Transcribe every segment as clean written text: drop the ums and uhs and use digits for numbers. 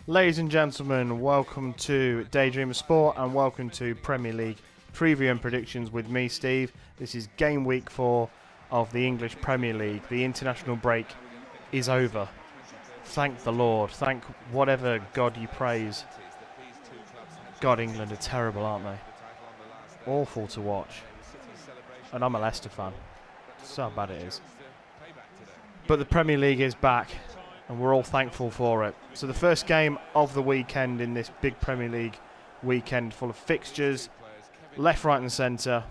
Ladies and gentlemen, welcome to Daydream of Sport and welcome to Premier League preview and predictions with me, Steve. This is game week 4 of the English Premier League. The international break is over. Thank the Lord. Thank whatever God you praise. God, England are terrible, aren't they? Awful to watch. And I'm a Leicester fan. So bad it is. But the Premier League is back, and we're all thankful for it. So the first game of the weekend in this big Premier League weekend full of fixtures, left, right and centre,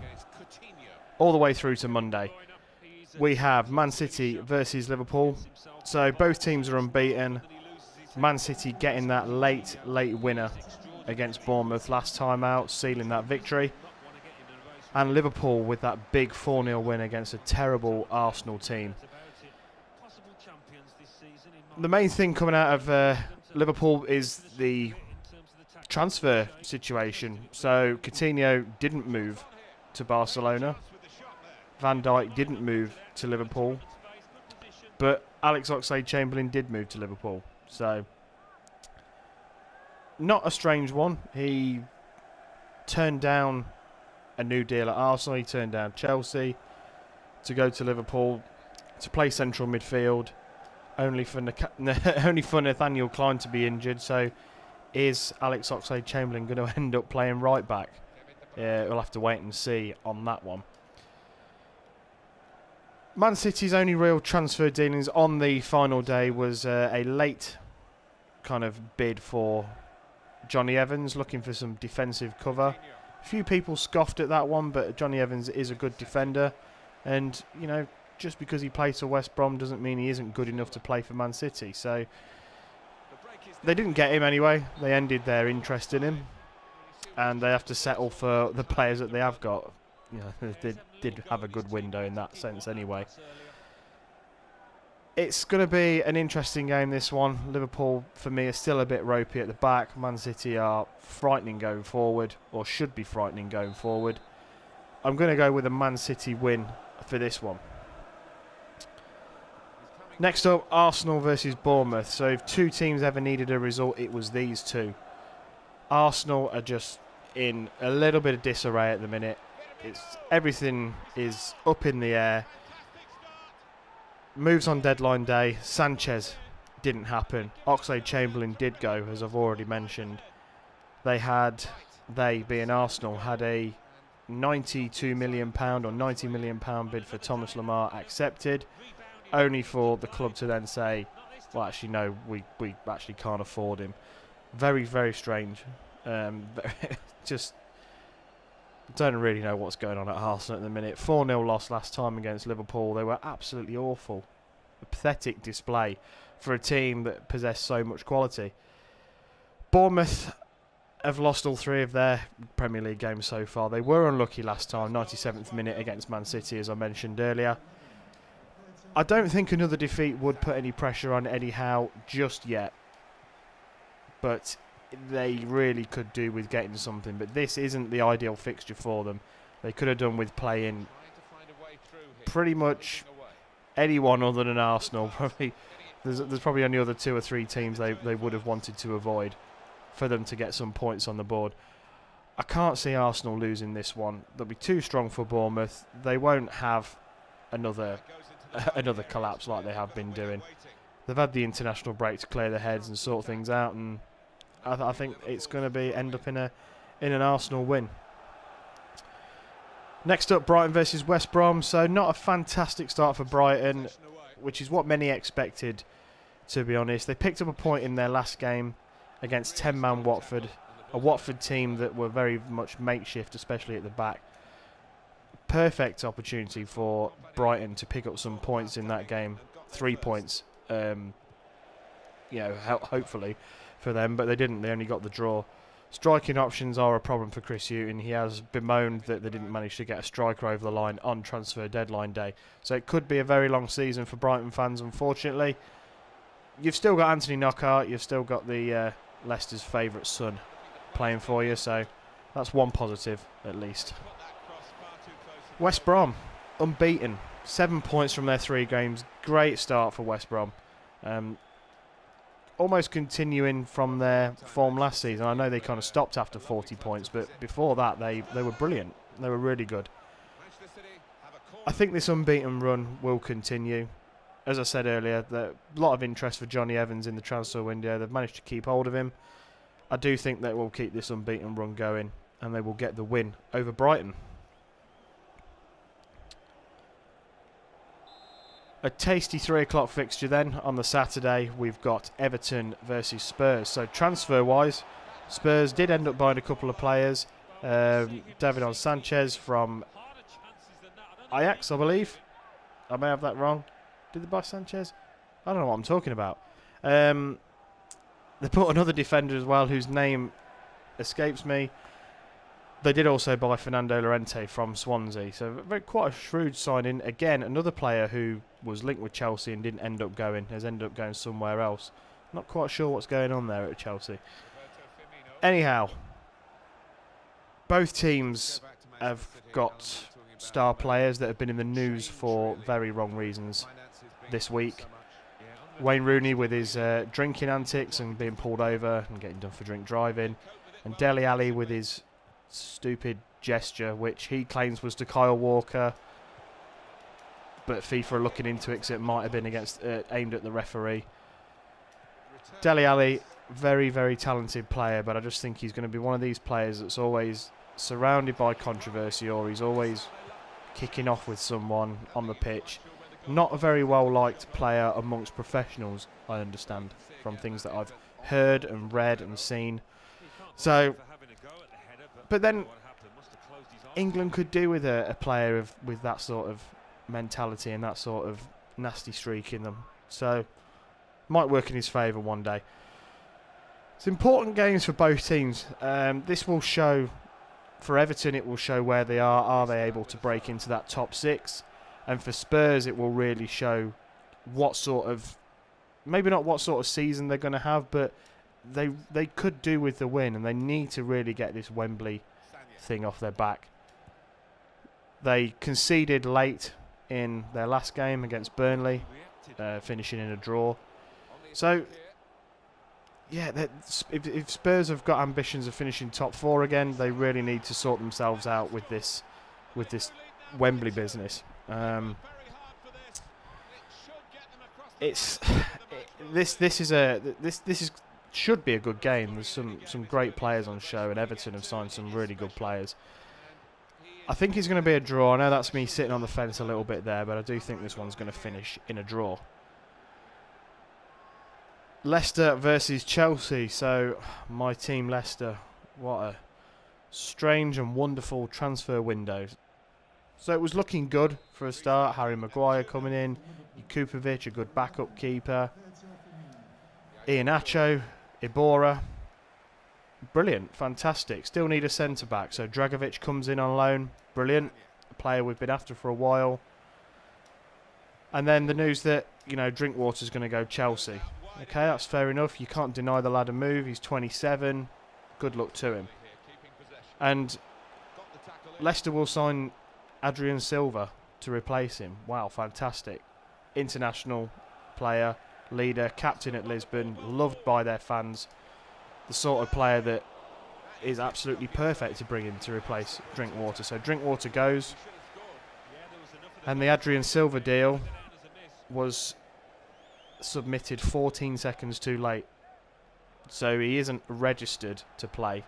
all the way through to Monday. We have Man City versus Liverpool. So both teams are unbeaten. Man City getting that late winner against Bournemouth last time out, sealing that victory. And Liverpool with that big 4-0 win against a terrible Arsenal team. The main thing coming out of Liverpool is the transfer situation. So Coutinho didn't move to Barcelona. Van Dijk didn't move to Liverpool. But Alex Oxlade-Chamberlain did move to Liverpool. So not a strange one. He turned down a new deal at Arsenal. He turned down Chelsea to go to Liverpool to play central midfield. Only for Nathaniel Klein to be injured. So is Alex Oxlade-Chamberlain going to end up playing right back? We'll have to wait and see on that one. Man City's only real transfer dealings on the final day was a late kind of bid for Johnny Evans, looking for some defensive cover. A few people scoffed at that one, but Johnny Evans is a good defender. And, you know, just because he plays for West Brom doesn't mean he isn't good enough to play for Man City. So they didn't get him anyway. They ended their interest in him. And they have to settle for the players that they have got. You know, they did have a good window in that sense anyway. It's going to be an interesting game, this one. Liverpool, for me, are still a bit ropey at the back. Man City are frightening going forward, or should be frightening going forward. I'm going to go with a Man City win for this one. Next up, Arsenal versus Bournemouth. So if two teams ever needed a result, it was these two. Arsenal are just in a little bit of disarray at the minute. Everything is up in the air. Moves on deadline day. Sanchez didn't happen. Oxlade-Chamberlain did go, as I've already mentioned. They being Arsenal, had a £92 million or £90 million bid for Thomas Lemar accepted, only for the club to then say, well, actually, no, we actually can't afford him. Very, very strange. Just don't really know what's going on at Arsenal at the minute. 4-0 loss last time against Liverpool. They were absolutely awful. A pathetic display for a team that possessed so much quality. Bournemouth have lost all 3 of their Premier League games so far. They were unlucky last time, 97th minute against Man City, as I mentioned earlier. I don't think another defeat would put any pressure on Eddie Howe just yet. But they really could do with getting something. But this isn't the ideal fixture for them. They could have done with playing pretty much anyone other than Arsenal. Probably there's probably only other 2 or 3 teams they would have wanted to avoid for them to get some points on the board. I can't see Arsenal losing this one. They'll be too strong for Bournemouth. They won't have another collapse like they have been doing. They've had the international break to clear their heads and sort things out, and I think it's going to end up in an Arsenal win. Next up, Brighton versus West Brom. So not a fantastic start for Brighton, which is what many expected, to be honest. They picked up a point in their last game against 10-man Watford, a Watford team that were very much makeshift, especially at the back. Perfect opportunity for Brighton to pick up some points in that game. 3 points, hopefully for them, but they didn't. They only got the draw. Striking options are a problem for Chris Hughton. He has bemoaned that they didn't manage to get a striker over the line on transfer deadline day. So it could be a very long season for Brighton fans, unfortunately. You've still got Anthony Knockaert. You've still got the Leicester's favourite son playing for you. So that's one positive, at least. West Brom, unbeaten. 7 points from their 3 games. Great start for West Brom. almost continuing from their form last season. I know they kind of stopped after 40 points, but before that they were brilliant. They were really good. I think this unbeaten run will continue. As I said earlier, a lot of interest for Johnny Evans in the transfer window. They've managed to keep hold of him. I do think they will keep this unbeaten run going, and they will get the win over Brighton. A tasty 3 o'clock fixture then on the Saturday. We've got Everton versus Spurs. So transfer-wise, Spurs did end up buying a couple of players. Davinson Sanchez from Ajax, I believe. I may have that wrong. Did they buy Sanchez? I don't know what I'm talking about. They bought another defender as well, whose name escapes me. They did also buy Fernando Llorente from Swansea. So quite a shrewd signing. Again, another player who was linked with Chelsea and didn't end up going, has ended up going somewhere else. Not quite sure what's going on there at Chelsea. Anyhow, both teams have got star players that have been in the news for very wrong reasons this week. Wayne Rooney with his drinking antics and being pulled over and getting done for drink driving, and Dele Alli with his stupid gesture, which he claims was to Kyle Walker, but FIFA are looking into it because it might have been against aimed at the referee. Dele Alli, very, very talented player, but I just think he's going to be one of these players that's always surrounded by controversy, or he's always kicking off with someone on the pitch. Not a very well liked player amongst professionals, I understand, from things that I've heard and read and seen. So, but then England could do with a player with that sort of mentality and that sort of nasty streak in them. So, might work in his favour one day. It's important games for both teams. This will show, for Everton, it will show where they are. Are they able to break into that top 6? And for Spurs, it will really show what sort of, maybe not what sort of season they're going to have, but they could do with the win, and they need to really get this Wembley thing off their back. They conceded late in their last game against Burnley, finishing in a draw. So, yeah, if Spurs have got ambitions of finishing top 4 again, they really need to sort themselves out with this Wembley business. This should be a good game. There's some great players on show, and Everton have signed some really good players. I think it's going to be a draw. I know that's me sitting on the fence a little bit there, but I do think this one's going to finish in a draw. Leicester versus Chelsea. So my team Leicester, what a strange and wonderful transfer window. So it was looking good for a start. Harry Maguire coming in, Kupovic, a good backup keeper, Iheanacho, Ibora, brilliant, fantastic. Still need a centre back, so Dragovic comes in on loan, brilliant, a player we've been after for a while. And then the news that, you know, Drinkwater's going to go Chelsea. Okay, that's fair enough. You can't deny the lad a move. He's 27. Good luck to him. And Leicester will sign Adrian Silva to replace him. Wow, fantastic. International player, leader, captain at Lisbon, loved by their fans. The sort of player that is absolutely perfect to bring in to replace Drinkwater. So Drinkwater goes. And the Adrian Silva deal was submitted 14 seconds too late. So he isn't registered to play.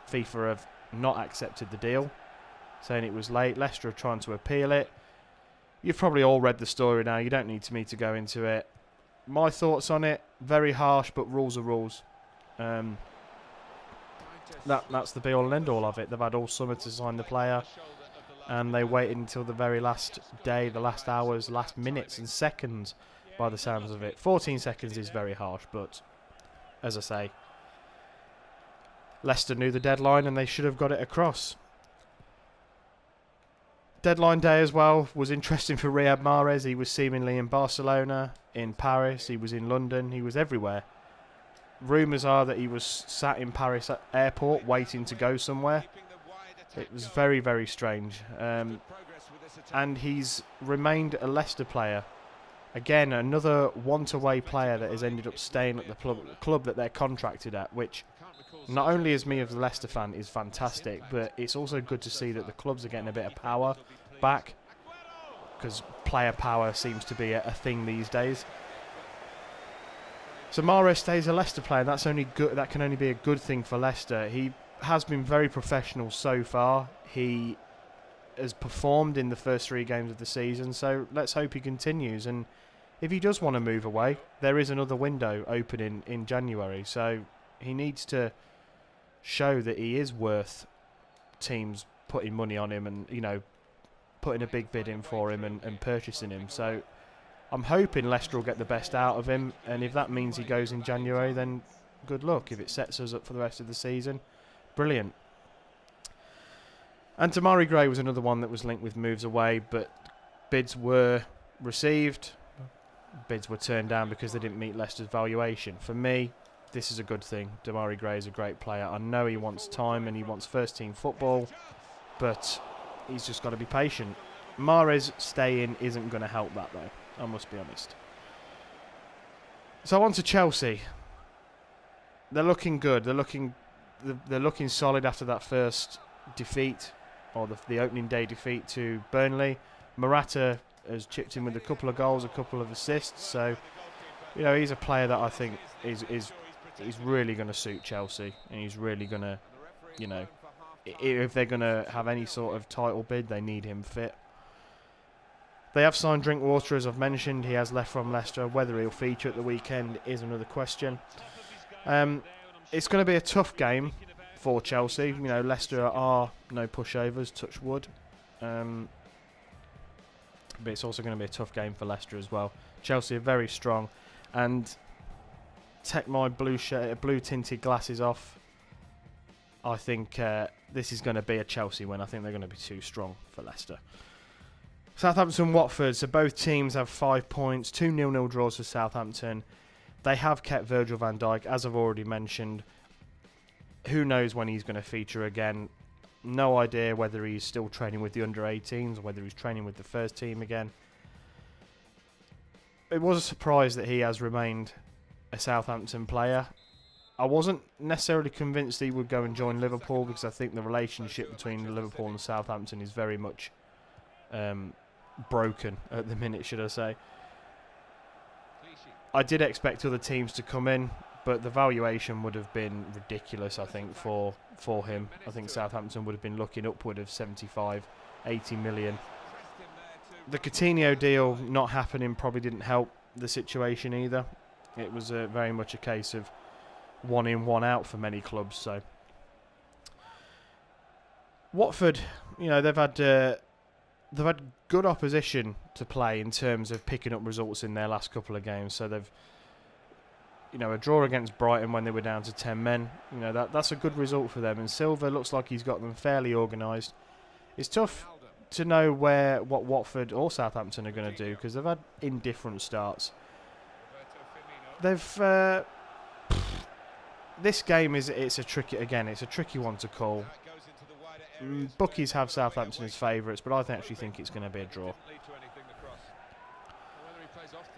FIFA have not accepted the deal, saying it was late. Leicester are trying to appeal it. You've probably all read the story now. You don't need me to go into it. My thoughts on it, very harsh, but rules are rules. That's the be-all and end-all of it. They've had all summer to sign the player, and they waited until the very last day, the last hours, last minutes and seconds, by the sounds of it. 14 seconds is very harsh, but as I say, Leicester knew the deadline and they should have got it across. Deadline day as well was interesting for Riyad Mahrez. He was seemingly in Barcelona, in Paris, he was in London, he was everywhere. Rumours are that he was sat in Paris airport waiting to go somewhere. It was very, very strange. And he's remained a Leicester player Again, another want-away player that has ended up staying at the club that they're contracted at, which not only as me as a Leicester fan is fantastic, but it's also good to see that the clubs are getting a bit of power back, because player power seems to be a thing these days. So Mahrez stays a Leicester player, and that's only good. That can only be a good thing for Leicester. He has been very professional so far. He has performed in the first 3 games of the season, so let's hope he continues. And if he does want to move away, there is another window opening in January, so he needs to show that he is worth teams putting money on him and, you know, putting a big bid in for him and purchasing him. So I'm hoping Leicester will get the best out of him, and if that means he goes in January, then good luck. If it sets us up for the rest of the season, brilliant. And Demarai Gray was another one that was linked with moves away, but bids were received. Bids were turned down because they didn't meet Leicester's valuation. For me, this is a good thing. Demarai Gray is a great player. I know he wants time and he wants first-team football, but he's just got to be patient. Mahrez staying isn't going to help that, though. I must be honest. So on to Chelsea. They're looking good. They're looking solid after that first defeat, or the opening day defeat to Burnley. Morata has chipped in with a couple of goals, a couple of assists. So, you know, he's a player that I think is really going to suit Chelsea, and he's really going to, you know, if they're going to have any sort of title bid, they need him fit. They have signed Drinkwater, as I've mentioned. He has left from Leicester. Whether he'll feature at the weekend is another question. It's going to be a tough game for Chelsea. You know, Leicester are no pushovers, touch wood. But it's also going to be a tough game for Leicester as well. Chelsea are very strong. And take my blue tinted glasses off, I think this is going to be a Chelsea win. I think they're going to be too strong for Leicester. Southampton, Watford. So both teams have 5 points. 2 0-0 draws for Southampton. They have kept Virgil van Dijk, as I've already mentioned. Who knows when he's going to feature again. No idea whether he's still training with the under-18s or whether he's training with the first team again. It was a surprise that he has remained a Southampton player. I wasn't necessarily convinced he would go and join Liverpool, because I think the relationship between Liverpool and Southampton is very much broken at the minute, should I say. I did expect other teams to come in, but the valuation would have been ridiculous, I think, for him. I think Southampton would have been looking upward of 75, 80 million. The Coutinho deal not happening probably didn't help the situation either. It was very much a case of one in, one out for many clubs. So Watford, you know, they've had good opposition to play in terms of picking up results in their last couple of games. So they've, you know, a draw against Brighton when they were down to 10 men. You know, that's a good result for them. And Silva looks like he's got them fairly organised. It's tough to know what Watford or Southampton are going to do, because they've had indifferent starts. They've this game it's a tricky one to call. Bookies have Southampton as favourites, but I actually think it's going to be a draw.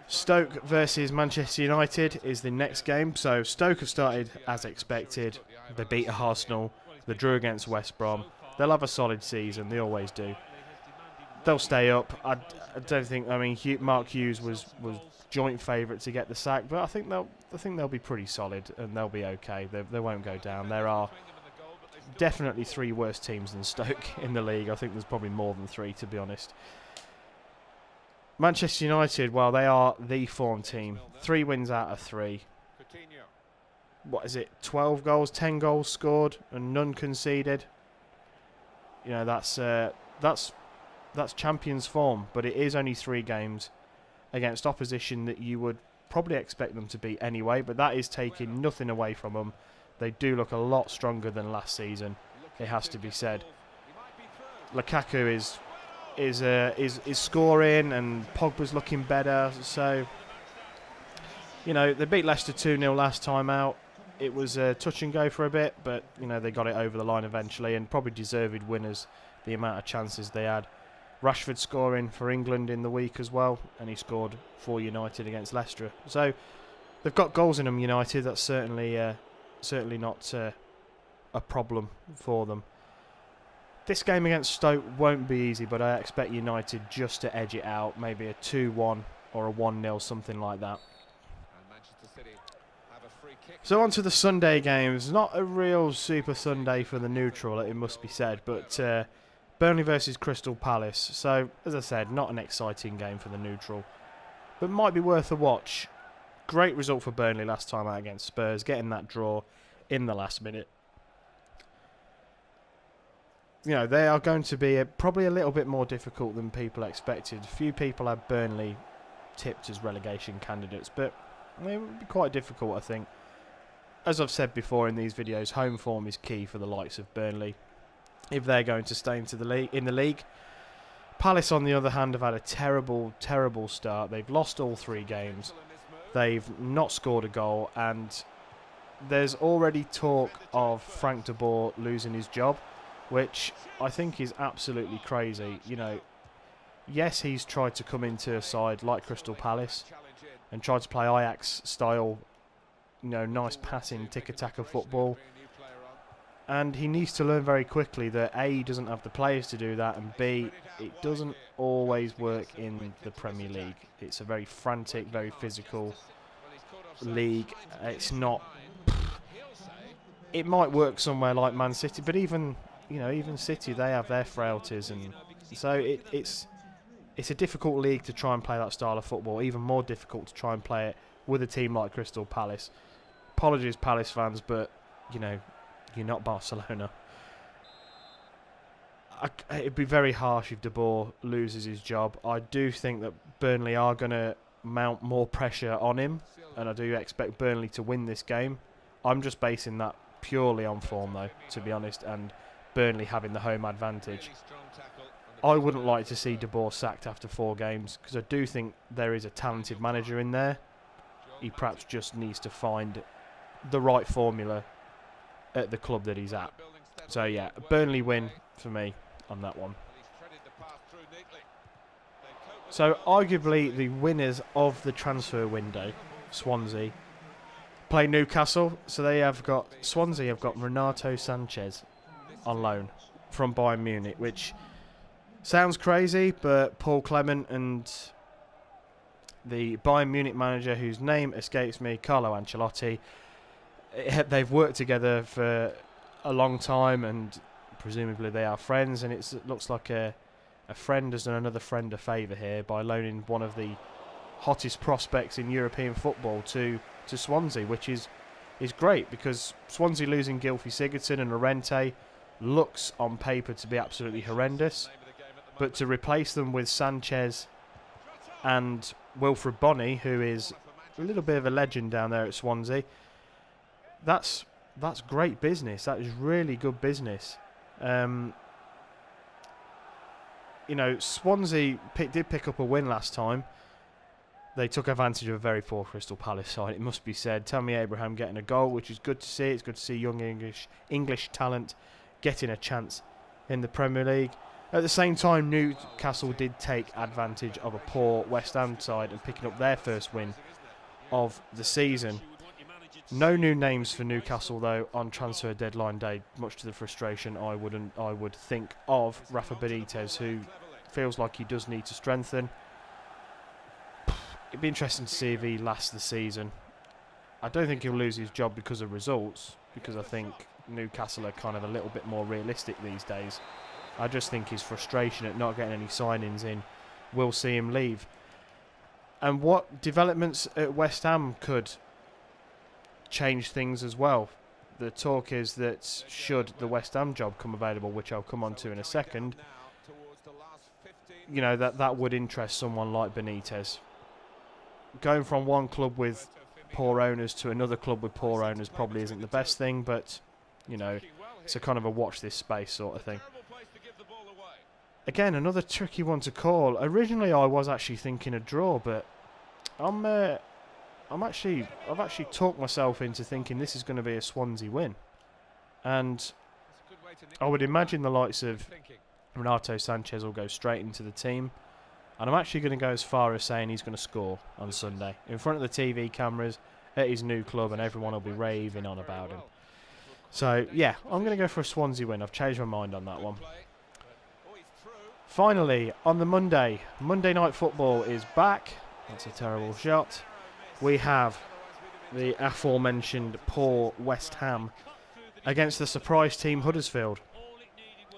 Stoke versus Manchester United is the next game. So Stoke have started as expected. They beat Arsenal. They drew against West Brom. They'll have a solid season. They always do. They'll stay up. I don't think. I mean, Mark Hughes was joint favourite to get the sack, but I think they'll be pretty solid and they'll be okay. They won't go down. There are definitely 3 worse teams than Stoke in the league. I think there's probably more than 3, to be honest. Manchester United, well, they are the form team. 3 wins out of 3. What is it? 12 goals, 10 goals scored, and none conceded. You know, that's Champions form, but it is only 3 games against opposition that you would probably expect them to beat anyway. But that is taking nothing away from them. They do look a lot stronger than last season. It has to be said. Lukaku is scoring, and Pogba's looking better. So, you know, they beat Leicester 2-0 last time out. It was touch and go for a bit, but, you know, they got it over the line eventually, and probably deserved winners, the amount of chances they had. Rashford scoring for England in the week as well, and he scored for United against Leicester. So they've got goals in them, United. That's certainly not a problem for them. This game against Stoke won't be easy, but I expect United just to edge it out, maybe a 2-1 or a 1-0, something like that. So on to the Sunday games. Not a real super Sunday for the neutral, it must be said, but Burnley versus Crystal Palace. So, as I said, not an exciting game for the neutral, but might be worth a watch. Great result for Burnley last time out against Spurs, getting that draw in the last minute. You know, they are going to be probably a little bit more difficult than people expected. A few people had Burnley tipped as relegation candidates, but it would be quite difficult, I think. As I've said before in these videos, home form is key for the likes of Burnley if they're going to stay in the league. Palace, on the other hand, have had a terrible, terrible start. They've lost all 3 games. They've not scored a goal, and there's already talk of Frank de Boer losing his job, which I think is absolutely crazy. You know, yes, he's tried to come into a side like Crystal Palace and tried to play Ajax style, you know, nice passing, tiki-taka football. And he needs to learn very quickly that A, he doesn't have the players to do that, and B, it doesn't always work in the Premier League. It's a very frantic, very physical league. It's not... It might work somewhere like Man City, but even City, they have their frailties, and so it's a difficult league to try and play that style of football. Even more difficult to try and play it with a team like Crystal Palace. Apologies, Palace fans, but you know, you're not Barcelona. It'd be very harsh if De Boer loses his job. I do think that Burnley are going to mount more pressure on him, and I do expect Burnley to win this game. I'm just basing that purely on form, though, to be honest, and Burnley having the home advantage. I wouldn't like to see De Boer sacked after 4 games, because I do think there is a talented manager in there. He perhaps just needs to find the right formula at the club that he's at. So yeah, Burnley win for me on that one. So arguably the winners of the transfer window, Swansea, play Newcastle. So Swansea have got Renato Sanchez on loan from Bayern Munich, which sounds crazy, but Paul Clement and the Bayern Munich manager, whose name escapes me, Carlo Ancelotti, they've worked together for a long time, and presumably they are friends, and it looks like a friend has done another friend a favour here by loaning one of the hottest prospects in European football to Swansea, which is great, because Swansea losing Gylfi Sigurdsson and Llorente looks on paper to be absolutely horrendous, but to replace them with Sanchez and Wilfred Bony, who is a little bit of a legend down there at Swansea, that's great business. That is really good business. You know, Swansea did pick up a win last time. They took advantage of a very poor Crystal Palace side, it must be said. Tammy Abraham getting a goal, which is good to see. It's good to see young English talent getting a chance in the Premier League. At the same time, Newcastle did take advantage of a poor West Ham side and picking up their first win of the season. No new names for Newcastle though on transfer deadline day, much to the frustration I would think of Rafa Benitez, who feels like he does need to strengthen. It'd be interesting to see if he lasts the season. I don't think he'll lose his job because of results, because I think Newcastle are kind of a little bit more realistic these days. I just think his frustration at not getting any signings in will see him leave. And what developments at West Ham could change things as well. The talk is that should the West Ham job come available, which I'll come on to in a second, you know, that would interest someone like Benitez. Going from one club with poor owners to another club with poor owners probably isn't the best thing, but, you know, it's a kind of a watch this space sort of thing. Again, another tricky one to call. Originally, I was actually thinking a draw, but I've actually talked myself into thinking this is going to be a Swansea win. And I would imagine the likes of Renato Sanchez will go straight into the team. And I'm actually going to go as far as saying he's going to score on Sunday in front of the TV cameras at his new club, and everyone will be raving on about him. So, yeah, I'm going to go for a Swansea win. I've changed my mind on that one. Finally, on the Monday Night Football is back. That's a terrible shot. We have the aforementioned poor West Ham against the surprise team Huddersfield.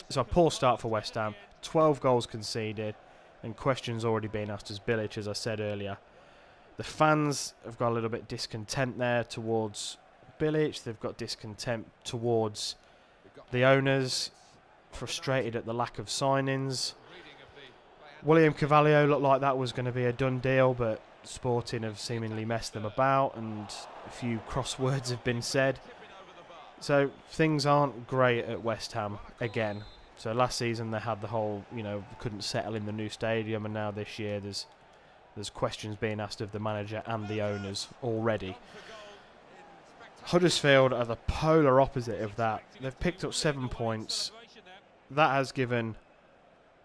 So a poor start for West Ham. 12 goals conceded and questions already being asked as Bilic, as I said earlier. The fans have got a little bit discontent there towards Bilic. They've got discontent towards the owners, frustrated at the lack of signings. William Carvalho looked like that was going to be a done deal, but Sporting have seemingly messed them about and a few crosswords have been said. So things aren't great at West Ham again. So last season they had the whole, couldn't settle in the new stadium, and now this year there's questions being asked of the manager and the owners already. Huddersfield are the polar opposite of that. They've picked up 7 points. That has given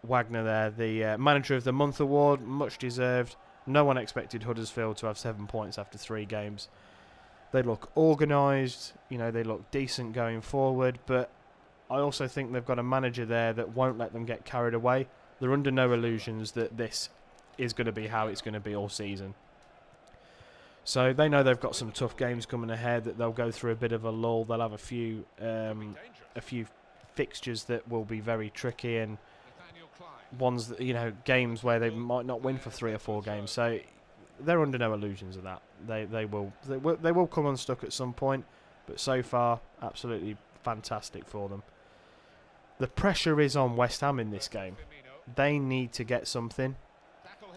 Wagner there the Manager of the Month award, much deserved. No one expected Huddersfield to have 7 points after 3 games. They look organised, they look decent going forward, but I also think they've got a manager there that won't let them get carried away. They're under no illusions that this is going to be how it's going to be all season. So they know they've got some tough games coming ahead, that they'll go through a bit of a lull. They'll have a few fixtures that will be very tricky, and ones that, games where they might not win for 3 or 4 games. So they're under no illusions of that. They will come unstuck at some point, but so far absolutely fantastic for them. The pressure is on West Ham in this game. They need to get something.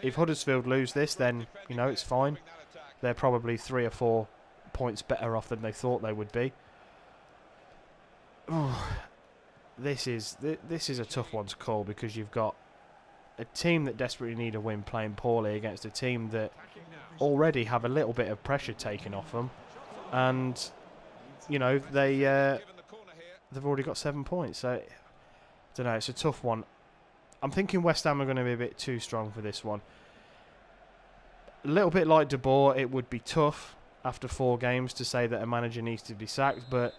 If Huddersfield lose this, then it's fine. They're probably 3 or 4 points better off than they thought they would be. This is a tough one to call, because you've got a team that desperately need a win playing poorly against a team that already have a little bit of pressure taken off them, and they've already got 7 points. So I don't know, it's a tough one. I'm thinking West Ham are going to be a bit too strong for this one. A little bit like De Boer, it would be tough after 4 games to say that a manager needs to be sacked, but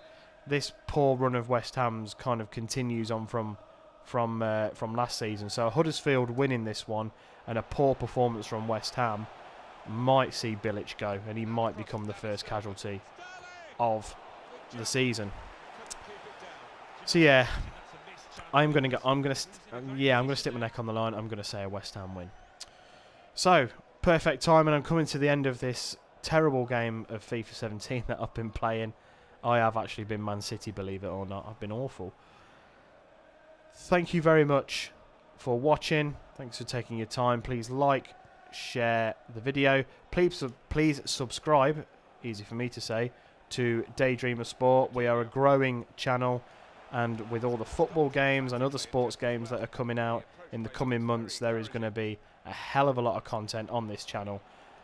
this poor run of West Ham's kind of continues on from last season. So Huddersfield winning this one and a poor performance from West Ham might see Bilic go, and he might become the first casualty of the season. So yeah, I'm gonna stick my neck on the line. I'm gonna say a West Ham win. So perfect time, and I'm coming to the end of this terrible game of FIFA 17 that I've been playing. I have actually been Man City, believe it or not. I've been awful. Thank you very much for watching. Thanks for taking your time. Please like, share the video. Please subscribe, easy for me to say, to Daydreamer Sport. We are a growing channel, and with all the football games and other sports games that are coming out in the coming months, there is going to be a hell of a lot of content on this channel.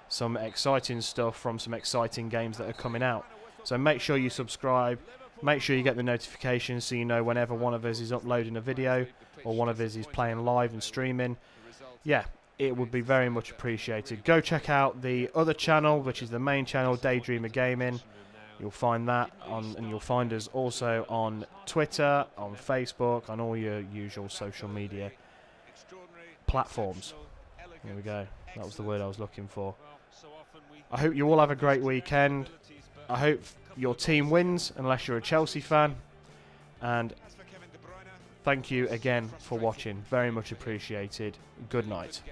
Some exciting stuff from some exciting games that are coming out. So make sure you subscribe. Make sure you get the notifications so you know whenever one of us is uploading a video or one of us is playing live and streaming. Yeah, it would be very much appreciated. Go check out the other channel, which is the main channel, Daydreamer Gaming. You'll find that on, and you'll find us also on Twitter, on Facebook, on all your usual social media platforms. There we go. That was the word I was looking for. I hope you all have a great weekend. I hope your team wins, unless you're a Chelsea fan. And thank you again for watching. Very much appreciated. Good night.